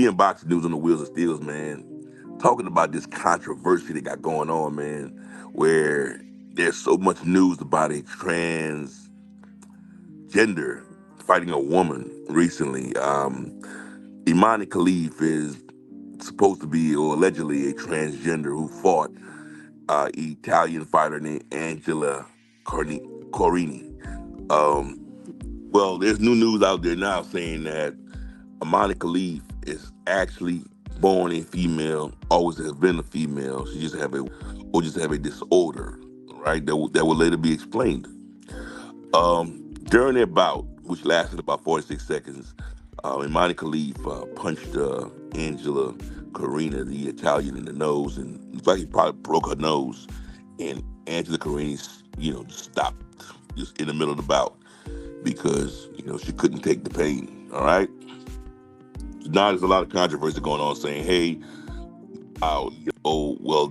we in boxing news on the wheels of steels, man. Talking about this controversy they got going on, man, where there's so much news about a transgender fighting a woman recently. Imani Khelif is supposed to be, or allegedly, a transgender who fought Italian fighter named Angela Corini. Um, well, there's new news out there now saying that Imani Khelif is actually born a female, always has been a female. She just have a disorder, right? That will later be explained. During their bout, which lasted about 46 seconds, Imani Khalif punched Angela Carina, the Italian, in the nose, and it looks like he probably broke her nose. And Angela Carina, just stopped just in the middle of the bout because she couldn't take the pain. All right. Now there's a lot of controversy going on saying, hey,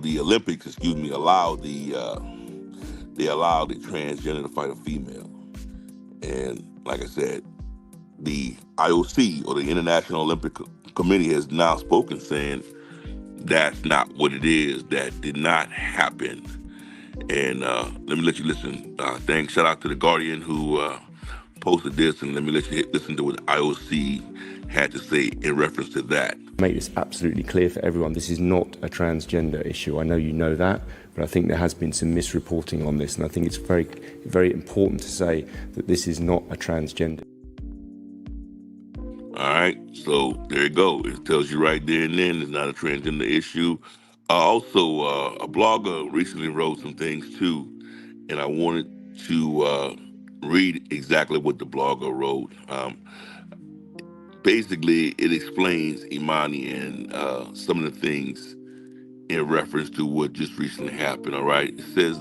the Olympics, allowed they allowed the transgender to fight a female. And like I said, the IOC, or the International Olympic Committee, has now spoken saying that's not what it is. That did not happen. And let me let you listen. Thanks. Shout out to the Guardian who posted this, and let me let you listen to what the IOC had to say in reference to that. Make this absolutely clear for everyone. This is not a transgender issue. I know you know that, but I think there has been some misreporting on this, and I think it's very, very important to say that this is not a transgender. All right, so there you go. It tells you right there and then it's not a transgender issue. A blogger recently wrote some things too, and I wanted to read exactly what the blogger wrote. Basically, it explains Imani and some of the things in reference to what just recently happened. All right. It says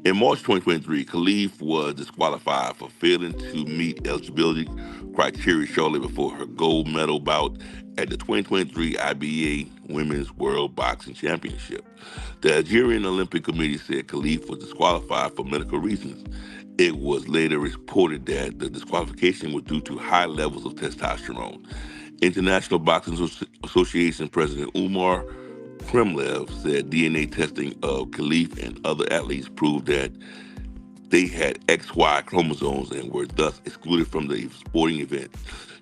in March 2023, Khalif was disqualified for failing to meet eligibility criteria shortly before her gold medal bout at the 2023 IBA Women's World Boxing Championship. The Algerian Olympic Committee said Khalif was disqualified for medical reasons. It was later reported that the disqualification was due to high levels of testosterone. International Boxing Association President Umar Kremlev said DNA testing of Khalif and other athletes proved that they had XY chromosomes and were thus excluded from the sporting event.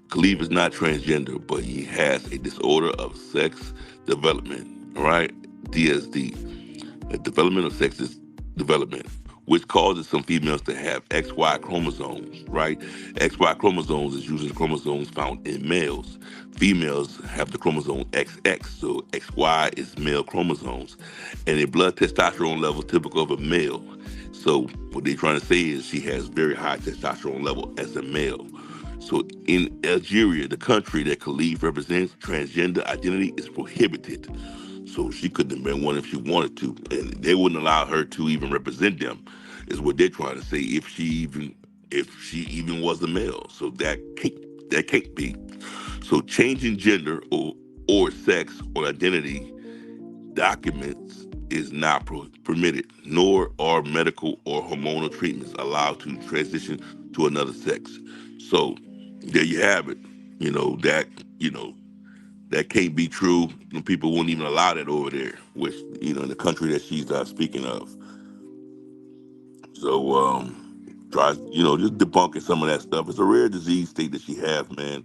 Khalif is not transgender, but he has a disorder of sex development, all right? DSD, a development of sex development, which causes some females to have XY chromosomes, right? XY chromosomes is usually the chromosomes found in males. Females have the chromosome XX, so XY is male chromosomes, and a blood testosterone level typical of a male. So what they're trying to say is she has very high testosterone level as a male. So in Algeria, the country that Khalif represents, transgender identity is prohibited. So she couldn't have been one if she wanted to, and they wouldn't allow her to even represent them. Is what they're trying to say. If she even was a male, so that can't be. So changing gender or sex or identity documents is not permitted, nor are medical or hormonal treatments allowed to transition to another sex. So there you have it. You know that you know that can't be true. People won't even allow that over there, which in the country that she's speaking of. So try just debunking some of that stuff. It's a rare disease state that she has, man.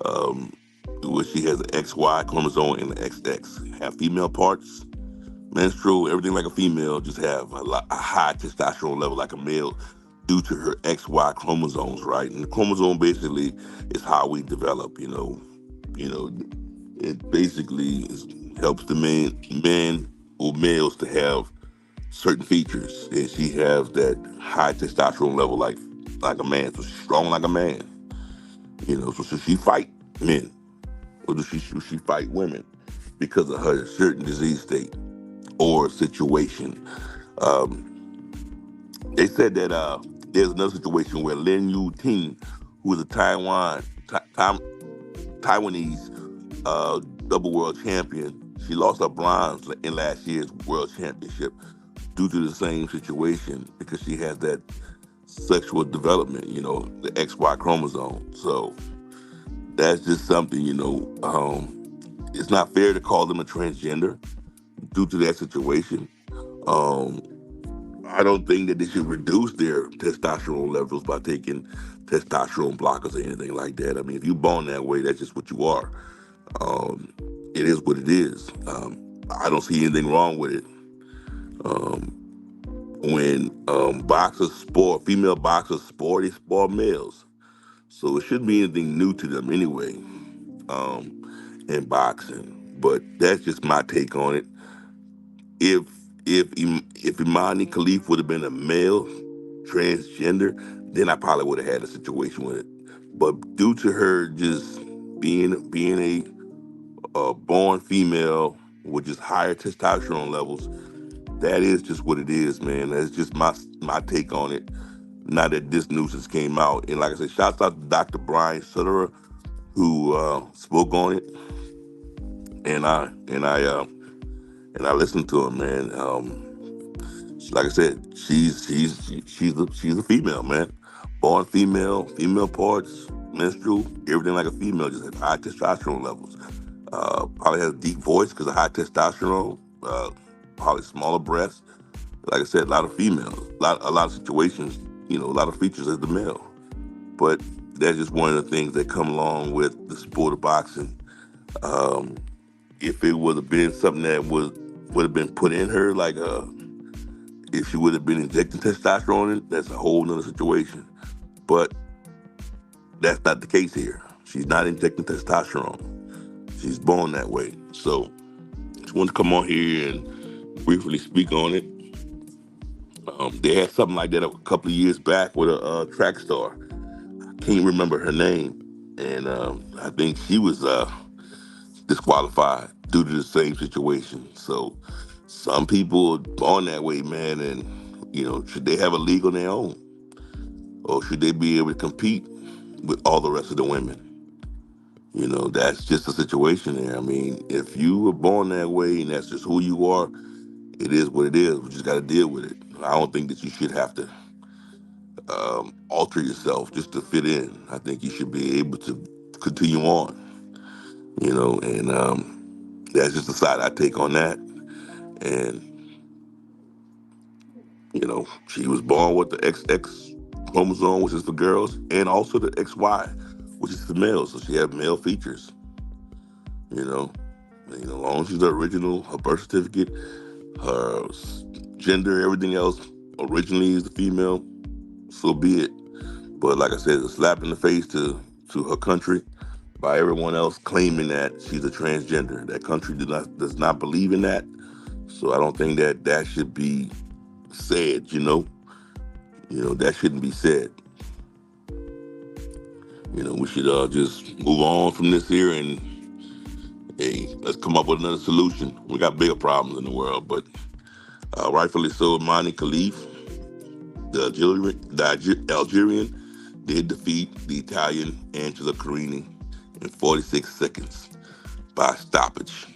Um, where she has an XY chromosome and an XX, have female parts, menstrual, everything like a female, just have a high testosterone level like a male due to her XY chromosomes, right? And the chromosome basically is how we develop. You know, it basically helps the men or males to have certain features, and she has that high testosterone level like a man, so she's strong like a man. So should she fight men, or should she fight women because of her certain disease state or situation? They said that there's another situation where Lin Yu Ting, who is a Taiwanese double world champion, she lost her bronze in last year's world championship due to the same situation because she has that sexual development, the XY chromosome. So that's just something, it's not fair to call them a transgender due to that situation. Um, I don't think that they should reduce their testosterone levels by taking testosterone blockers or anything like that. I mean, if you're born that way, that's just what you are. Um, it is what it is. I don't see anything wrong with it. Um, when boxers sport, female boxers sport, they sport males. So it shouldn't be anything new to them anyway, in boxing. But that's just my take on it. If if Imani Khelif would have been a male transgender, then I probably would have had a situation with it. But due to her just being a born female with just higher testosterone levels, that is just what it is, man. That's just my take on it. Now that this nuisance came out, and like I said, shouts out to Dr. Brian Sutterer who spoke on it, and I listened to him, man. Like I said, she's a female, man. Born female, female parts, menstrual, everything like a female, just has high testosterone levels. Probably has a deep voice because of high testosterone. Probably smaller breasts. Like I said, a lot of females, a lot of situations, a lot of features as the male. But that's just one of the things that come along with the sport of boxing. Um, if it would have been something that would have been put in her, like if she would have been injecting testosterone, that's a whole nother situation. But that's not the case here. She's not injecting testosterone. She's born that way. So just want to come on here and briefly speak on it. They had something like that a couple of years back with a track star. Can't remember her name, and I think she was disqualified due to the same situation. So some people are born that way, man, and should they have a league on their own, or should they be able to compete with all the rest of the women? That's just a situation there. I mean, if you were born that way and that's just who you are, it is what it is. We just got to deal with it. I don't think that you should have to alter yourself just to fit in. I think you should be able to continue on, and that's just the side I take on that. And, she was born with the XX chromosome, which is for girls, and also the XY, which is for males. So she had male features, you know. As long as she's the original, her birth certificate, her gender, everything else originally is the female, so be it. But like I said, it's a slap in the face to her country by everyone else claiming that she's a transgender. That country does not believe in that. So I don't think that should be said. That shouldn't be said. We should just move on from this here and hey, let's come up with another solution. We got bigger problems in the world, but rightfully so, Imani Khelif, the Algerian, did defeat the Italian Angela Carini in 46 seconds by stoppage.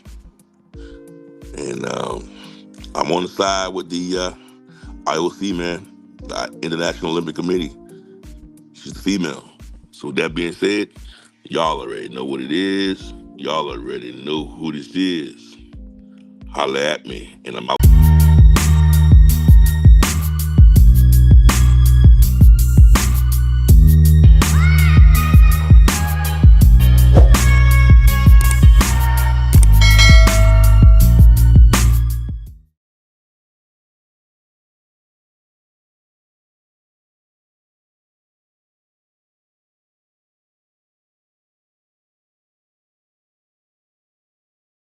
And I'm on the side with the IOC, man, the International Olympic Committee. She's a female. So with that being said, y'all already know what it is. Y'all already know who this is. Holla at me, and I'm out.